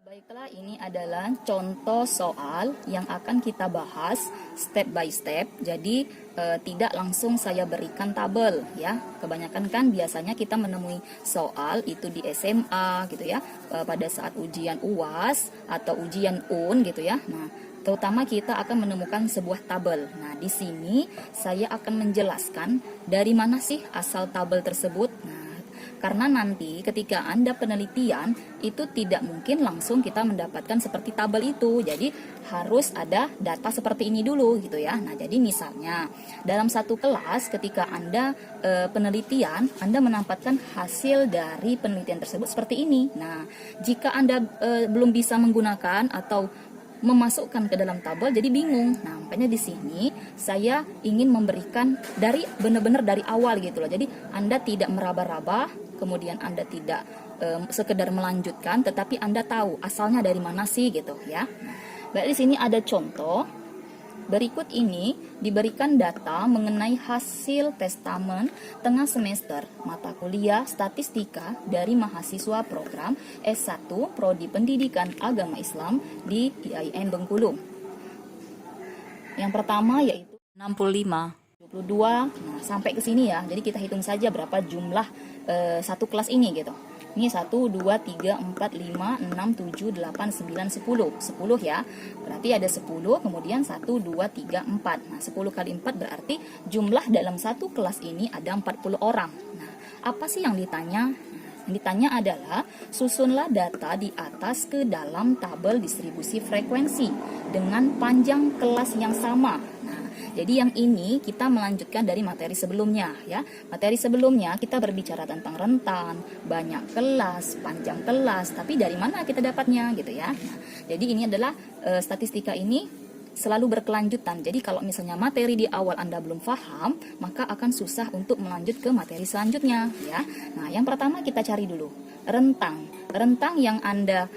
Baiklah, ini adalah contoh soal yang akan kita bahas step by step. Jadi tidak langsung saya berikan tabel ya. Kebanyakan kan biasanya kita menemui soal itu di SMA gitu ya, pada saat ujian UAS atau ujian UN gitu ya. Nah, terutama kita akan menemukan sebuah tabel. Nah, di sini saya akan menjelaskan dari mana sih asal tabel tersebut. Nah, karena nanti ketika Anda penelitian itu tidak mungkin langsung kita mendapatkan seperti tabel itu. Jadi harus ada data seperti ini dulu gitu ya. Nah, jadi misalnya dalam satu kelas ketika Anda penelitian, Anda mendapatkan hasil dari penelitian tersebut seperti ini. Nah, jika Anda belum bisa menggunakan atau memasukkan ke dalam tabel jadi bingung. Nah, makanya di sini saya ingin memberikan dari benar-benar dari awal gitu loh. Jadi Anda tidak meraba-raba, kemudian Anda tidak sekedar melanjutkan, tetapi Anda tahu asalnya dari mana sih gitu ya. Baik, di sini ada contoh. Berikut ini diberikan data mengenai hasil testamen tengah semester mata kuliah statistika dari mahasiswa program S1 Prodi Pendidikan Agama Islam di IAIN Bengkulu. Yang pertama yaitu 65, 22, nah sampai ke sini ya. Jadi kita hitung saja berapa jumlah satu kelas ini gitu. Ini 1, 2, 3, 4, 5, 6, 7, 8, 9, 10. 10 ya. Berarti ada 10, kemudian 1, 2, 3, 4. Nah, 10 kali 4 berarti jumlah dalam satu kelas ini ada 40 orang. Nah, apa sih yang ditanya? Yang ditanya adalah, susunlah data di atas ke dalam tabel distribusi frekuensi dengan panjang kelas yang sama. Nah, jadi yang ini kita melanjutkan dari materi sebelumnya ya. Materi sebelumnya kita berbicara tentang rentan, banyak kelas, panjang kelas, tapi dari mana kita dapatnya gitu ya. Nah, jadi ini adalah statistika ini selalu berkelanjutan. Jadi kalau misalnya materi di awal Anda belum paham, maka akan susah untuk melanjut ke materi selanjutnya ya. Nah, yang pertama kita cari dulu rentang. Rentang yang Anda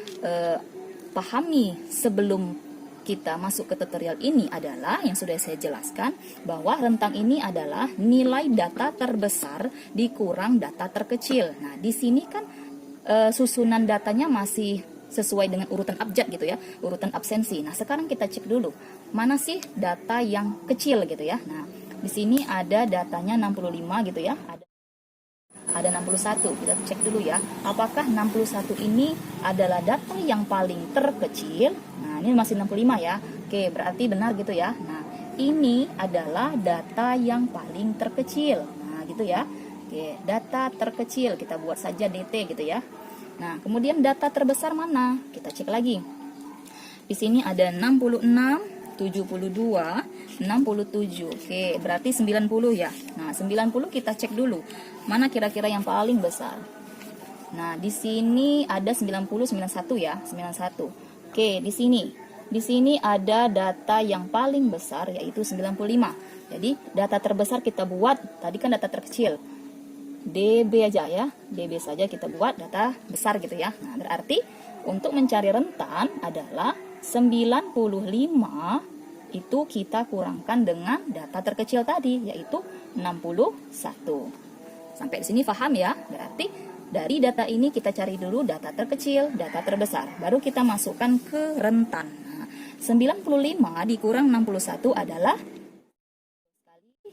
pahami sebelum kita masuk ke tutorial ini adalah yang sudah saya jelaskan, bahwa rentang ini adalah nilai data terbesar dikurang data terkecil. Nah, di sini kan susunan datanya masih sesuai dengan urutan abjad gitu ya, urutan absensi. Nah, sekarang kita cek dulu mana sih data yang kecil gitu ya. Nah, di sini ada datanya 65 gitu ya. Ada 61, kita cek dulu ya, apakah 61 ini adalah data yang paling terkecil. Nah, ini masih 65 ya. Oke, berarti benar gitu ya. Nah, ini adalah data yang paling terkecil. Nah, gitu ya. Oke, data terkecil, kita buat saja DT gitu ya. Nah, kemudian data terbesar mana? Kita cek lagi. Di sini ada 66, 72, 67. Oke, berarti 90 ya. Nah, 90 kita cek dulu. Mana kira-kira yang paling besar? Nah, di sini ada 90, 91 ya, 91. Oke, di sini. Di sini ada data yang paling besar yaitu 95. Jadi, data terbesar kita buat, tadi kan data terkecil. DB aja ya, DB saja kita buat data besar gitu ya. Nah, berarti untuk mencari rentan adalah 95 itu kita kurangkan dengan data terkecil tadi, yaitu 61. Sampai di sini paham ya? Berarti dari data ini kita cari dulu data terkecil, data terbesar, baru kita masukkan ke rentan. Nah, 95 dikurang 61 adalah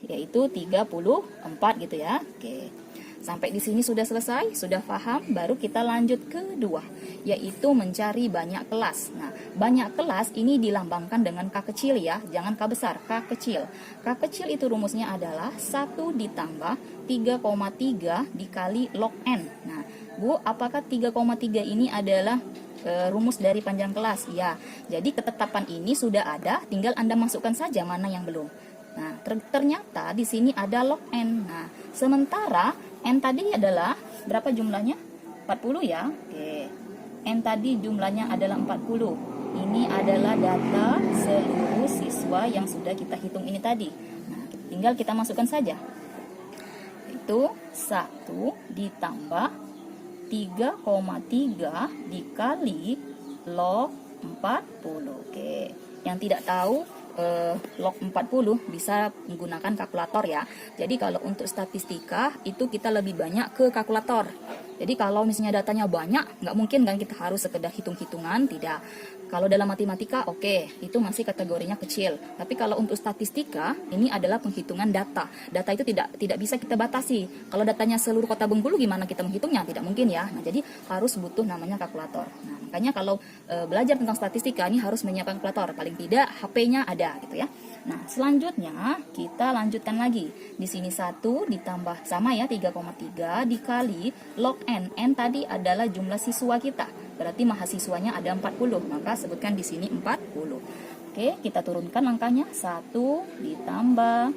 yaitu 34 gitu ya. Oke. Sampai di sini sudah selesai, sudah paham, baru kita lanjut ke kedua, yaitu mencari banyak kelas. Nah, banyak kelas ini dilambangkan dengan K kecil ya, jangan K besar, K kecil. K kecil itu rumusnya adalah 1 ditambah 3,3 dikali log N. Nah, Bu, apakah 3,3 ini adalah rumus dari panjang kelas? Ya, jadi ketetapan ini sudah ada, tinggal Anda masukkan saja mana yang belum. Nah, ternyata di sini ada log N. Nah, sementara N tadi adalah berapa jumlahnya? 40 ya. Oke. N tadi jumlahnya adalah 40. Ini adalah data seluruh siswa yang sudah kita hitung ini tadi. Nah, tinggal kita masukkan saja. Itu 1 ditambah 3,3 dikali log 40. Oke. Yang tidak tahu log 40 bisa menggunakan kalkulator ya. Jadi kalau untuk statistika itu kita lebih banyak ke kalkulator. Jadi kalau misalnya datanya banyak, nggak mungkin kan kita harus sekedar hitung-hitungan, tidak. Kalau dalam matematika, oke, itu masih kategorinya kecil. Tapi kalau untuk statistika, ini adalah penghitungan data. Data itu tidak bisa kita batasi. Kalau datanya seluruh kota Bengkulu, gimana kita menghitungnya? Tidak mungkin ya. Nah, jadi harus butuh namanya kalkulator. Nah, makanya kalau belajar tentang statistika, ini harus menyiapkan kalkulator. Paling tidak, HP-nya ada gitu ya. Nah, selanjutnya kita lanjutkan lagi. Di sini 1 ditambah sama ya 3,3 dikali log N. N tadi adalah jumlah siswa kita. Berarti mahasiswanya ada 40, maka sebutkan di sini 40. Oke, kita turunkan angkanya. 1 ditambah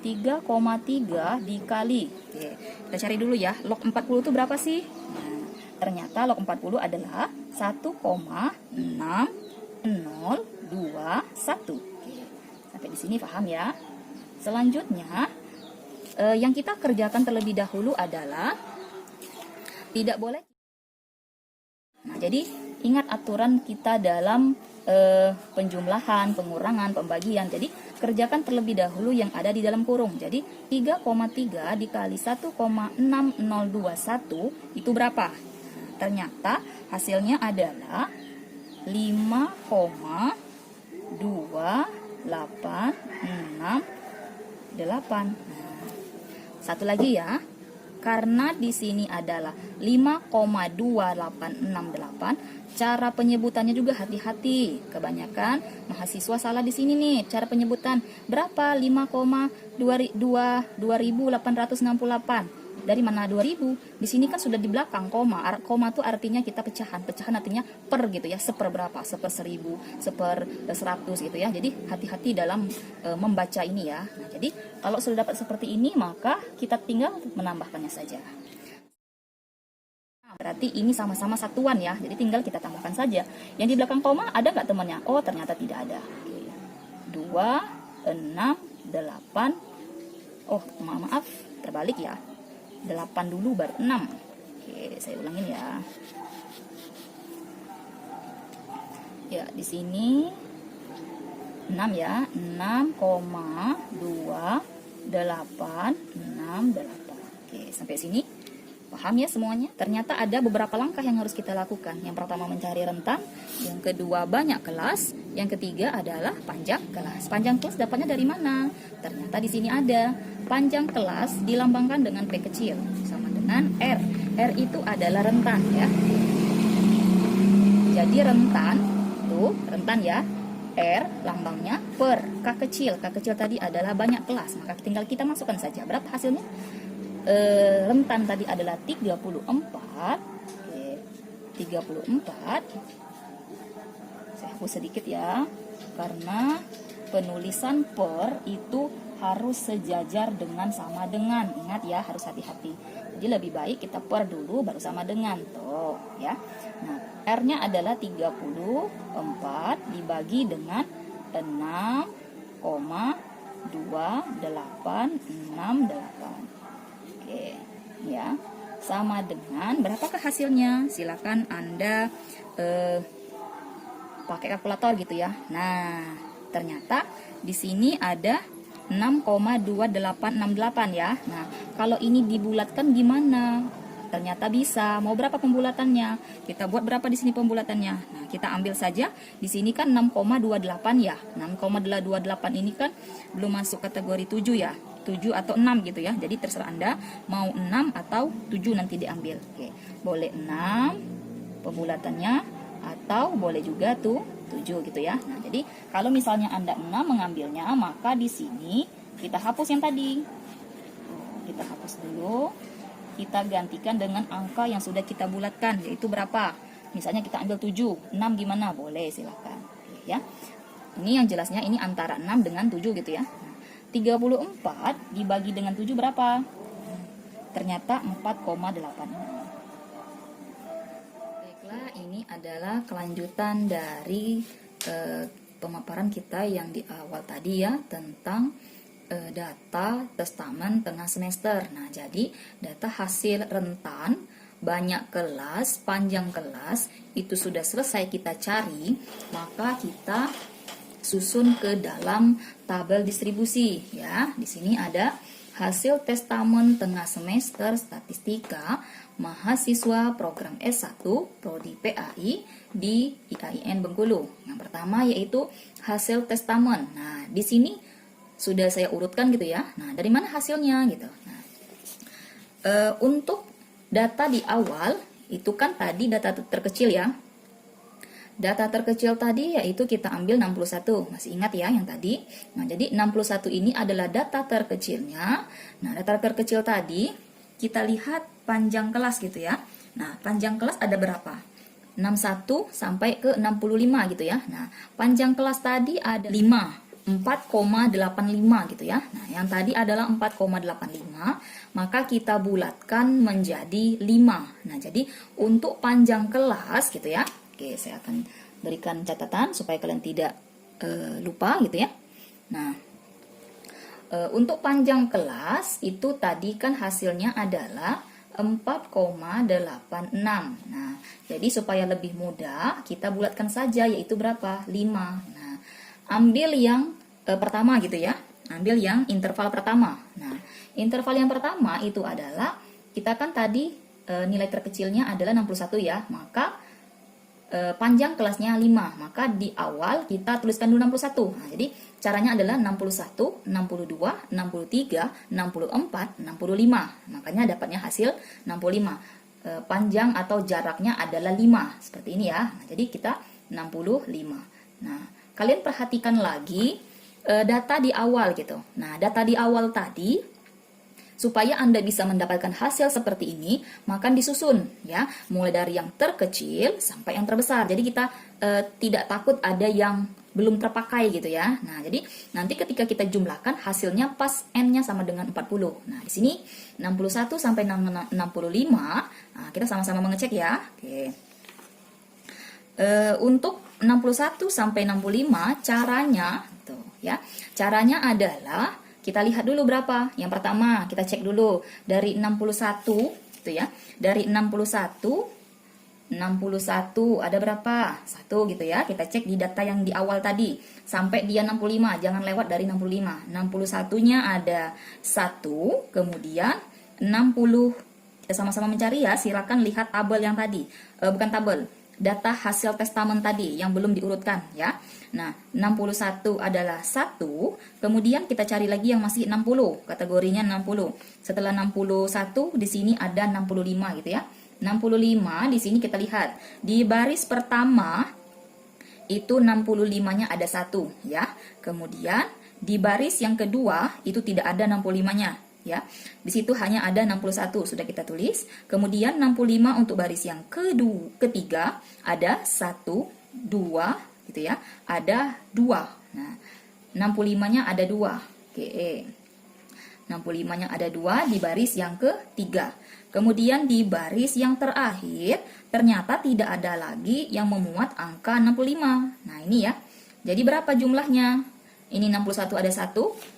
3,3 dikali. Oke, kita cari dulu ya. Log 40 itu berapa sih? Nah, ternyata log 40 adalah 1,6021. Oke, sampai di sini paham ya? Selanjutnya, yang kita kerjakan terlebih dahulu adalah tidak boleh. Nah, jadi ingat aturan kita dalam penjumlahan, pengurangan, pembagian. Jadi kerjakan terlebih dahulu yang ada di dalam kurung. Jadi 3,3 dikali 1,6021 itu berapa? Ternyata hasilnya adalah 5,2868. Satu lagi ya. Karena di sini adalah 5,2868, cara penyebutannya juga hati-hati. Kebanyakan mahasiswa salah di sini nih. Cara penyebutan berapa? 5,2868. Dari mana 2000? Di sini kan sudah di belakang koma. Koma itu artinya kita pecahan. Pecahan artinya per gitu ya. Seper berapa? Seper 1000, seper 100 gitu ya. Jadi hati-hati dalam membaca ini ya. Nah, jadi kalau sudah dapat seperti ini, maka kita tinggal menambahkannya saja. Nah, berarti ini sama-sama satuan ya. Jadi tinggal kita tambahkan saja. Yang di belakang koma ada nggak temannya? Oh, ternyata tidak ada. Oke. 2, 6, 8. Oh, maaf. Terbalik ya. 8 dulu baru 6. Oke, saya ulangin ya. Ya, di sini 6 ya. 6,2868. Oke, sampai sini paham ya semuanya? Ternyata ada beberapa langkah yang harus kita lakukan. Yang pertama mencari rentang, yang kedua banyak kelas, yang ketiga adalah panjang kelas. Panjang kelas dapatnya dari mana? Ternyata di sini ada. Panjang kelas dilambangkan dengan P kecil sama dengan R. R itu adalah rentan ya. Jadi rentan tuh, rentan ya. R lambangnya per. K kecil. K kecil tadi adalah banyak kelas. Maka tinggal kita masukkan saja. Berapa hasilnya? Rentan tadi adalah 34. Oke, 34. Saya hapus sedikit ya. Karena penulisan per itu harus sejajar dengan sama dengan. Ingat ya, harus hati-hati. Jadi lebih baik kita per dulu baru sama dengan. Tuh ya. Nah, R-nya adalah 34 dibagi dengan 6,2868. Oke, ya. Sama dengan berapakah hasilnya? Silakan Anda pakai kalkulator gitu ya. Nah, ternyata di sini ada 6,2868 ya. Nah, kalau ini dibulatkan gimana? Ternyata bisa. Mau berapa pembulatannya? Kita buat berapa di sini pembulatannya? Nah, kita ambil saja. Di sini kan 6,28 ya. 6,28 ini kan belum masuk kategori 7 ya. 7 atau 6 gitu ya. Jadi terserah Anda mau 6 atau 7 nanti diambil. Oke. Boleh 6 pembulatannya atau boleh juga tuh 7 gitu ya. Nah, jadi kalau misalnya Anda 6 mengambilnya, maka di sini kita hapus yang tadi. Kita hapus dulu. Kita gantikan dengan angka yang sudah kita bulatkan, yaitu berapa? Misalnya kita ambil 7. 6 gimana? Boleh, silakan. Ya. Ini yang jelasnya ini antara 6 dengan 7 gitu ya. 34 dibagi dengan 7 berapa? Ternyata 4,8. Ini adalah kelanjutan dari pemaparan kita yang di awal tadi ya, tentang data testamen tengah semester. Nah, jadi data hasil rentan, banyak kelas, panjang kelas itu sudah selesai kita cari, maka kita susun ke dalam tabel distribusi ya. Di sini ada hasil testamen tengah semester statistika mahasiswa program S1 Prodi PAI di IAIN Bengkulu. Yang pertama yaitu hasil testamen. Nah, di sini sudah saya urutkan gitu ya. Nah, dari mana hasilnya gitu. Nah, untuk data di awal itu kan tadi data terkecil ya. Data terkecil tadi yaitu kita ambil 61, masih ingat ya yang tadi. Nah, jadi 61 ini adalah data terkecilnya. Nah, data terkecil tadi kita lihat panjang kelas gitu ya. Nah, panjang kelas ada berapa? 61 sampai ke 65 gitu ya. Nah, panjang kelas tadi ada 5, 4,85 gitu ya. Nah, yang tadi adalah 4,85, maka kita bulatkan menjadi 5. Nah, jadi untuk panjang kelas gitu ya. Oke, saya akan berikan catatan supaya kalian tidak lupa gitu ya. Nah, untuk panjang kelas itu tadi kan hasilnya adalah 4,86. Nah, jadi supaya lebih mudah kita bulatkan saja yaitu berapa? 5. Nah, ambil yang pertama gitu ya. Ambil yang interval pertama. Nah, interval yang pertama itu adalah kita kan tadi nilai terkecilnya adalah 61 ya. Maka panjang kelasnya 5, maka di awal kita tuliskan dulu 61. Nah, jadi caranya adalah 61, 62, 63, 64, 65. Makanya dapatnya hasil 65. Panjang atau jaraknya adalah 5, seperti ini ya. Nah, jadi kita 65. Nah, kalian perhatikan lagi data di awal gitu. Nah, data di awal tadi supaya Anda bisa mendapatkan hasil seperti ini, maka disusun ya, mulai dari yang terkecil sampai yang terbesar. Jadi kita tidak takut ada yang belum terpakai gitu ya. Nah, jadi nanti ketika kita jumlahkan hasilnya pas N-nya sama dengan 40. Nah, di sini 61 sampai 65, nah, kita sama-sama mengecek ya. Oke. Untuk 61 sampai 65 caranya tuh ya. Caranya adalah kita lihat dulu berapa. Yang pertama, kita cek dulu dari 61 gitu ya. Dari 61 ada berapa? 1 gitu ya. Kita cek di data yang di awal tadi sampai dia 65, jangan lewat dari 65. 61-nya ada 1, kemudian 60. Kita sama-sama mencari ya. Silakan lihat tabel yang tadi. Bukan tabel, data hasil testamen tadi yang belum diurutkan ya. Nah, 61 adalah 1, kemudian kita cari lagi yang masih 60, kategorinya 60. Setelah 61 di sini ada 65 gitu ya. 65 di sini kita lihat di baris pertama itu 65-nya ada 1 ya. Kemudian di baris yang kedua itu tidak ada 65-nya ya. Di situ hanya ada 61 sudah kita tulis. Kemudian 65 untuk baris yang ketiga ada 1, 2 gitu ya, ada 2. Nah, 65-nya ada 2. Oke. 65-nya ada 2 di baris yang ketiga. Kemudian di baris yang terakhir ternyata tidak ada lagi yang memuat angka 65. Nah, ini ya. Jadi berapa jumlahnya? Ini 61 ada 1,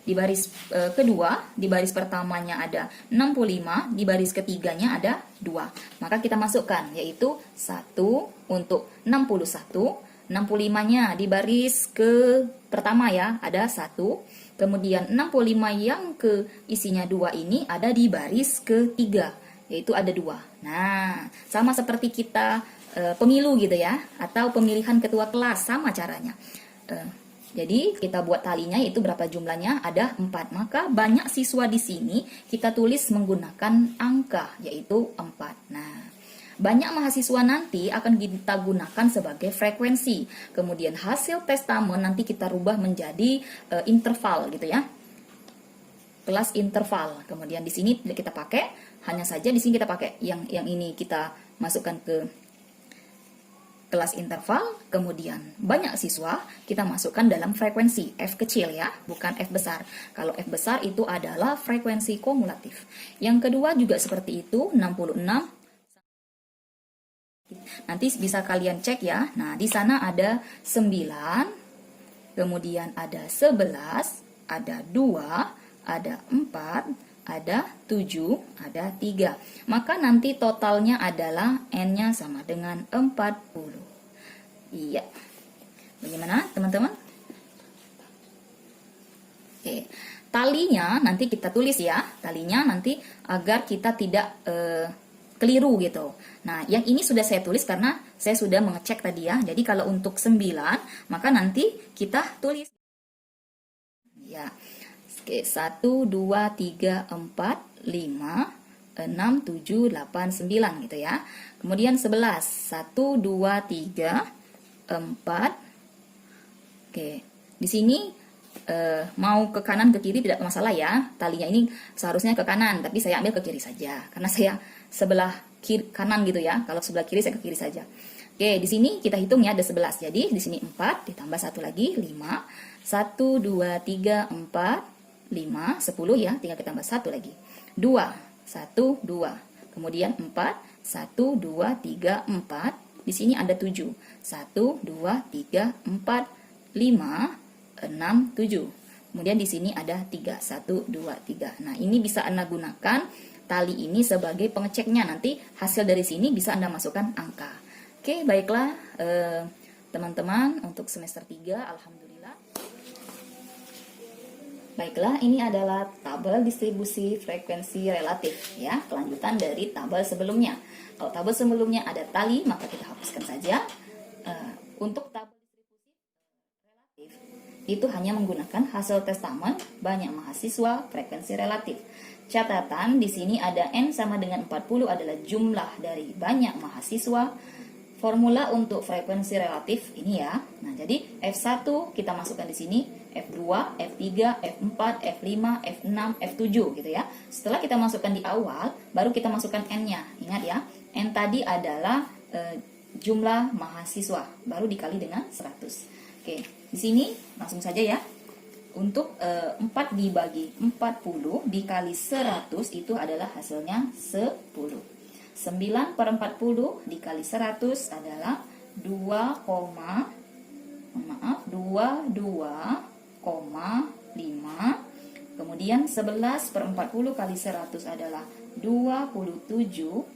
di baris kedua, di baris pertamanya ada 65, di baris ketiganya ada 2. Maka kita masukkan yaitu 1 untuk 61. 65-nya di baris ke pertama ya, ada 1. Kemudian 65 yang ke isinya 2 ini ada di baris ketiga, yaitu ada 2. Nah, sama seperti kita pemilu gitu ya, atau pemilihan ketua kelas, sama caranya. Jadi kita buat talinya yaitu berapa jumlahnya, ada 4. Maka banyak siswa di sini kita tulis menggunakan angka, yaitu 4. Nah, banyak mahasiswa nanti akan kita gunakan sebagai frekuensi. Kemudian hasil testamen nanti kita rubah menjadi interval gitu ya. Kelas interval. Kemudian di sini kita pakai, hanya saja di sini kita pakai yang ini kita masukkan ke kelas interval. Kemudian banyak siswa kita masukkan dalam frekuensi F kecil ya, bukan F besar. Kalau F besar itu adalah frekuensi kumulatif. Yang kedua juga seperti itu, 66. Nanti bisa kalian cek ya. Nah, di sana ada 9, kemudian ada 11, ada 2, ada 4, ada 7, ada 3. Maka nanti totalnya adalah N-nya sama dengan 40. Iya. Bagaimana, teman-teman? Oke, talinya nanti kita tulis ya, talinya nanti agar kita tidak keliru gitu. Nah, yang ini sudah saya tulis karena saya sudah mengecek tadi ya. Jadi kalau untuk 9, maka nanti kita tulis ya. Oke, 1, 2, 3, 4, 5, 6, 7, 8, 9 gitu ya. Kemudian 11, 1, 2, 3, 4. Oke, di sini mau ke kanan ke kiri tidak masalah ya. Talinya ini seharusnya ke kanan, tapi saya ambil ke kiri saja karena saya sebelah kiri kanan gitu ya. Kalau sebelah kiri saya ke kiri saja. Oke, di sini kita hitung ya ada 11. Jadi di sini 4 ditambah 1 lagi 5. 1 2 3 4 5 10 ya, tinggal kita tambah 1 lagi. 2 1 2. Kemudian 4 1 2 3 4. Di sini ada 7. 1 2 3 4 5 6, 7. Kemudian di sini ada 3, 1, 2, 3. Nah, ini bisa Anda gunakan tali ini sebagai pengeceknya. Nanti hasil dari sini bisa Anda masukkan angka. Oke, baiklah teman-teman untuk semester 3, alhamdulillah. Baiklah, ini adalah tabel distribusi frekuensi relatif ya, kelanjutan dari tabel sebelumnya. Kalau tabel sebelumnya ada tali, maka kita hapuskan saja. Untuk tabel itu hanya menggunakan hasil testamen banyak mahasiswa frekuensi relatif. Catatan di sini ada N sama dengan 40 adalah jumlah dari banyak mahasiswa. Formula untuk frekuensi relatif ini ya. Nah, jadi F1 kita masukkan di sini, F2, F3, F4, F5, F6, F7 gitu ya. Setelah kita masukkan di awal, baru kita masukkan N-nya. Ingat ya, N tadi adalah jumlah mahasiswa, baru dikali dengan 100. Oke, di sini langsung saja ya. Untuk 4 dibagi 40 dikali 100 itu adalah hasilnya 10. 9 per 40 dikali 100 adalah 22,5. Kemudian 11 per 40 kali 100 adalah 27,5.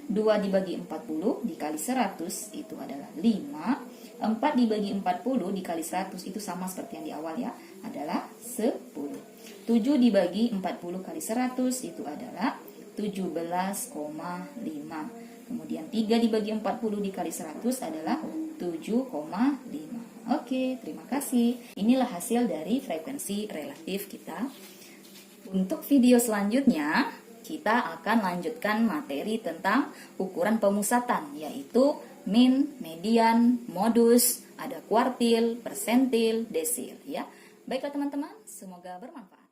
2 dibagi 40 dikali 100 itu adalah 5. 4 dibagi 40 dikali 100 itu sama seperti yang di awal ya, adalah 10. 7 dibagi 40 kali 100 itu adalah 17,5. Kemudian 3 dibagi 40 dikali 100 adalah 7,5. Oke, terima kasih. Inilah hasil dari frekuensi relatif kita. Untuk video selanjutnya, kita akan lanjutkan materi tentang ukuran pemusatan, yaitu min, median, modus, ada kuartil, persentil, desil ya. Baiklah teman-teman, semoga bermanfaat.